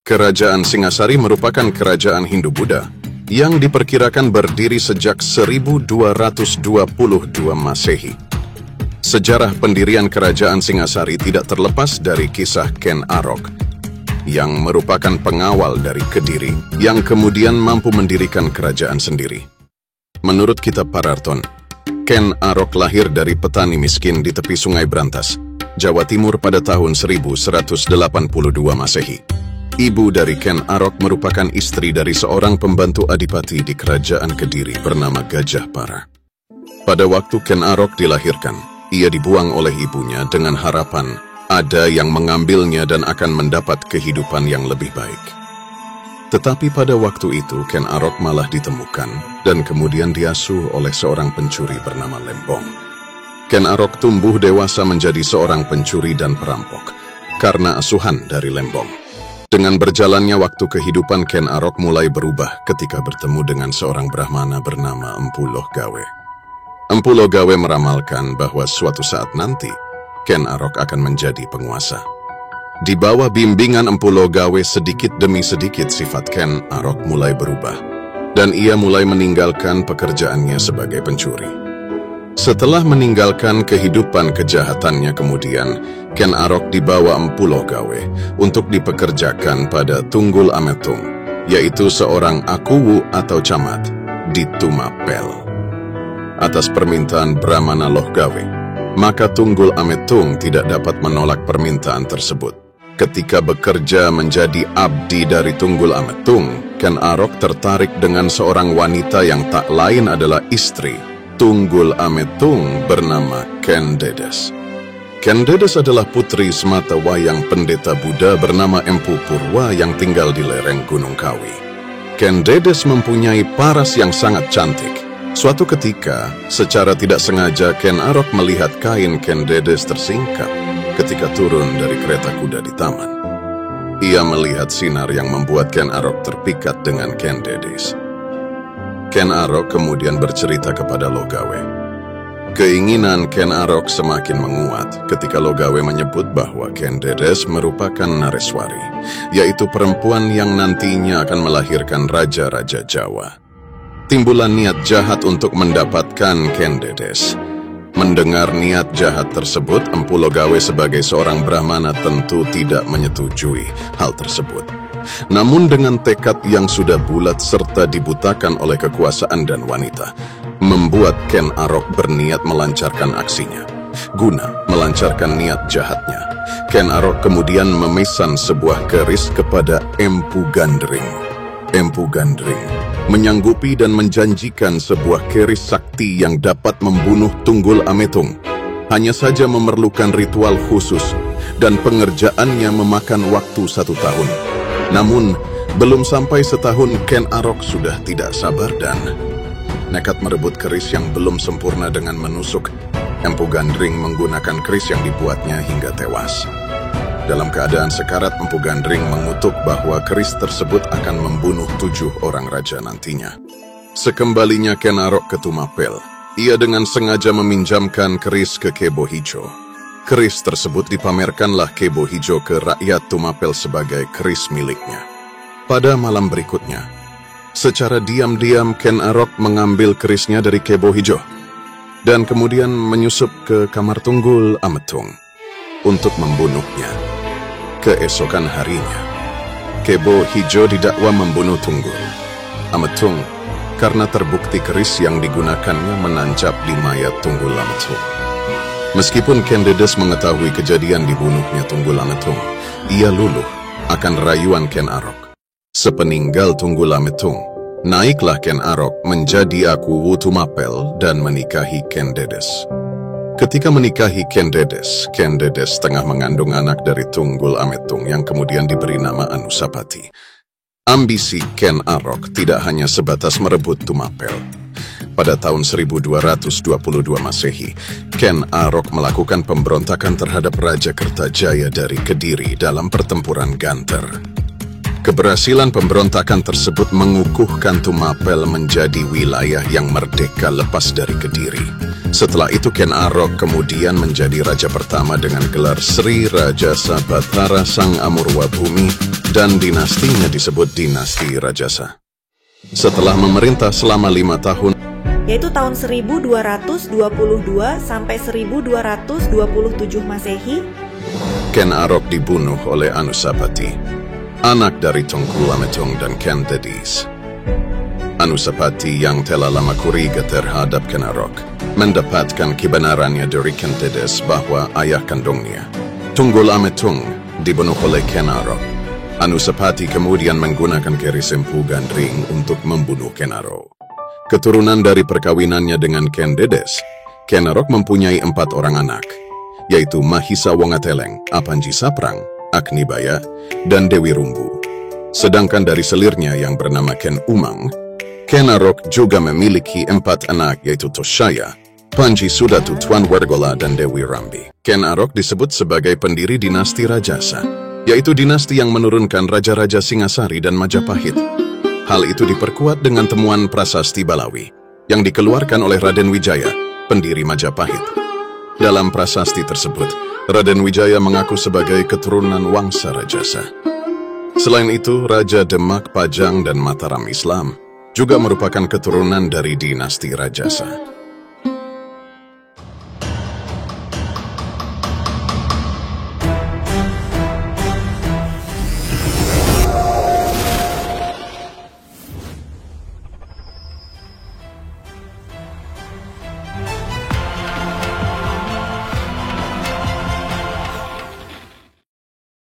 Kerajaan Singasari merupakan kerajaan Hindu-Buddha yang diperkirakan berdiri sejak 1222 Masehi. Sejarah pendirian kerajaan Singasari tidak terlepas dari kisah Ken Arok, yang merupakan pengawal dari Kediri yang kemudian mampu mendirikan kerajaan sendiri. Menurut kitab Pararton, Ken Arok lahir dari petani miskin di tepi Sungai Brantas, Jawa Timur pada tahun 1182 Masehi. Ibu dari Ken Arok merupakan istri dari seorang pembantu adipati di kerajaan Kediri bernama Gajah Para. Pada waktu Ken Arok dilahirkan, ia dibuang oleh ibunya dengan harapan ada yang mengambilnya dan akan mendapat kehidupan yang lebih baik. Tetapi pada waktu itu Ken Arok malah ditemukan dan kemudian diasuh oleh seorang pencuri bernama Lembong. Ken Arok tumbuh dewasa menjadi seorang pencuri dan perampok karena asuhan dari Lembong. Dengan berjalannya waktu kehidupan Ken Arok mulai berubah ketika bertemu dengan seorang Brahmana bernama Empu Loh Gawe. Empu Loh Gawe meramalkan bahwa suatu saat nanti Ken Arok akan menjadi penguasa. Di bawah bimbingan Empu Loh Gawe sedikit demi sedikit sifat Ken Arok mulai berubah dan ia mulai meninggalkan pekerjaannya sebagai pencuri. Setelah meninggalkan kehidupan kejahatannya kemudian, Ken Arok dibawa Empu Loh Gawe untuk dipekerjakan pada Tunggul Ametung, yaitu seorang akuwu atau camat di Tumapel. Atas permintaan Brahmana Loh Gawe, maka Tunggul Ametung tidak dapat menolak permintaan tersebut. Ketika bekerja menjadi abdi dari Tunggul Ametung, Ken Arok tertarik dengan seorang wanita yang tak lain adalah istri Tunggul Ametung bernama Ken Dedes. Ken Dedes adalah putri semata wayang pendeta Buddha bernama Empu Purwa yang tinggal di lereng Gunung Kawi. Ken Dedes mempunyai paras yang sangat cantik. Suatu ketika, secara tidak sengaja Ken Arok melihat kain Ken Dedes tersingkap ketika turun dari kereta kuda di taman. Ia melihat sinar yang membuat Ken Arok terpikat dengan Ken Dedes. Ken Arok kemudian bercerita kepada Loh Gawe. Keinginan Ken Arok semakin menguat ketika Loh Gawe menyebut bahwa Ken Dedes merupakan Nareswari, yaitu perempuan yang nantinya akan melahirkan raja-raja Jawa. Timbulan niat jahat untuk mendapatkan Ken Dedes. Mendengar niat jahat tersebut, Empu Loh Gawe sebagai seorang Brahmana tentu tidak menyetujui hal tersebut. Namun dengan tekad yang sudah bulat serta dibutakan oleh kekuasaan dan wanita, membuat Ken Arok berniat melancarkan aksinya. Guna melancarkan niat jahatnya, Ken Arok kemudian memesan sebuah keris kepada Empu Gandring. Empu Gandring menyanggupi dan menjanjikan sebuah keris sakti yang dapat membunuh Tunggul Ametung. Hanya saja memerlukan ritual khusus dan pengerjaannya memakan waktu 1 tahun. Namun, belum sampai setahun Ken Arok sudah tidak sabar dan nekat merebut keris yang belum sempurna dengan menusuk. Empu Gandring menggunakan keris yang dibuatnya hingga tewas. Dalam keadaan sekarat, Empu Gandring mengutuk bahwa keris tersebut akan membunuh 7 orang raja nantinya. Sekembalinya Ken Arok ke Tumapel, ia dengan sengaja meminjamkan keris ke Kebo Hijo. Keris tersebut dipamerkanlah Kebo Hijo ke rakyat Tumapel sebagai keris miliknya. Pada malam berikutnya, secara diam-diam Ken Arok mengambil kerisnya dari Kebo Hijo dan kemudian menyusup ke kamar Tunggul Ametung untuk membunuhnya. Keesokan harinya, Kebo Hijo didakwa membunuh Tunggul Ametung karena terbukti keris yang digunakannya menancap di mayat Tunggul Ametung. Meskipun Ken Dedes mengetahui kejadian dibunuhnya Tunggul Ametung, ia luluh akan rayuan Ken Arok. Sepeninggal Tunggul Ametung, naiklah Ken Arok menjadi akuwu Tumapel dan menikahi Ken Dedes. Ketika menikahi Ken Dedes tengah mengandung anak dari Tunggul Ametung yang kemudian diberi nama Anusapati. Ambisi Ken Arok tidak hanya sebatas merebut Tumapel. Pada tahun 1222 Masehi, Ken Arok melakukan pemberontakan terhadap Raja Kertajaya dari Kediri dalam pertempuran Ganter. Keberhasilan pemberontakan tersebut mengukuhkan Tumapel menjadi wilayah yang merdeka lepas dari Kediri. Setelah itu Ken Arok kemudian menjadi raja pertama dengan gelar Sri Rajasa Batara Sang Amurwa Bumi dan dinastinya disebut dinasti Rajasa. Setelah memerintah selama 5 tahun, yaitu tahun 1222 sampai 1227 Masehi, Ken Arok dibunuh oleh Anusapati, anak dari Tengku Lametung dan Ken Dedis. Anusapati yang telah lama curiga terhadap Ken Arok mendapatkan kebenarannya dari Ken Dedis bahwa ayah kandungnya, Tengku Lametung, dibunuh oleh Ken Arok. Anusapati kemudian menggunakan Kerisempu Gandring untuk membunuh Ken Arok. Keturunan dari perkawinannya dengan Ken Dedis, Ken Arok mempunyai 4 orang anak, yaitu Mahisa Wongateleng, Apanji Saprang, Aknibaya, dan Dewi Rumbu. Sedangkan dari selirnya yang bernama Ken Umang, Ken Arok juga memiliki 4 anak yaitu Toshaya, Panji Sudatu, Tuan Wergola, dan Dewi Rambi. Ken Arok disebut sebagai pendiri dinasti Rajasa, yaitu dinasti yang menurunkan Raja-Raja Singasari dan Majapahit. Hal itu diperkuat dengan temuan prasasti Balawi yang dikeluarkan oleh Raden Wijaya, pendiri Majapahit. Dalam prasasti tersebut, Raden Wijaya mengaku sebagai keturunan Wangsa Rajasa. Selain itu, Raja Demak, Pajang, dan Mataram Islam juga merupakan keturunan dari dinasti Rajasa.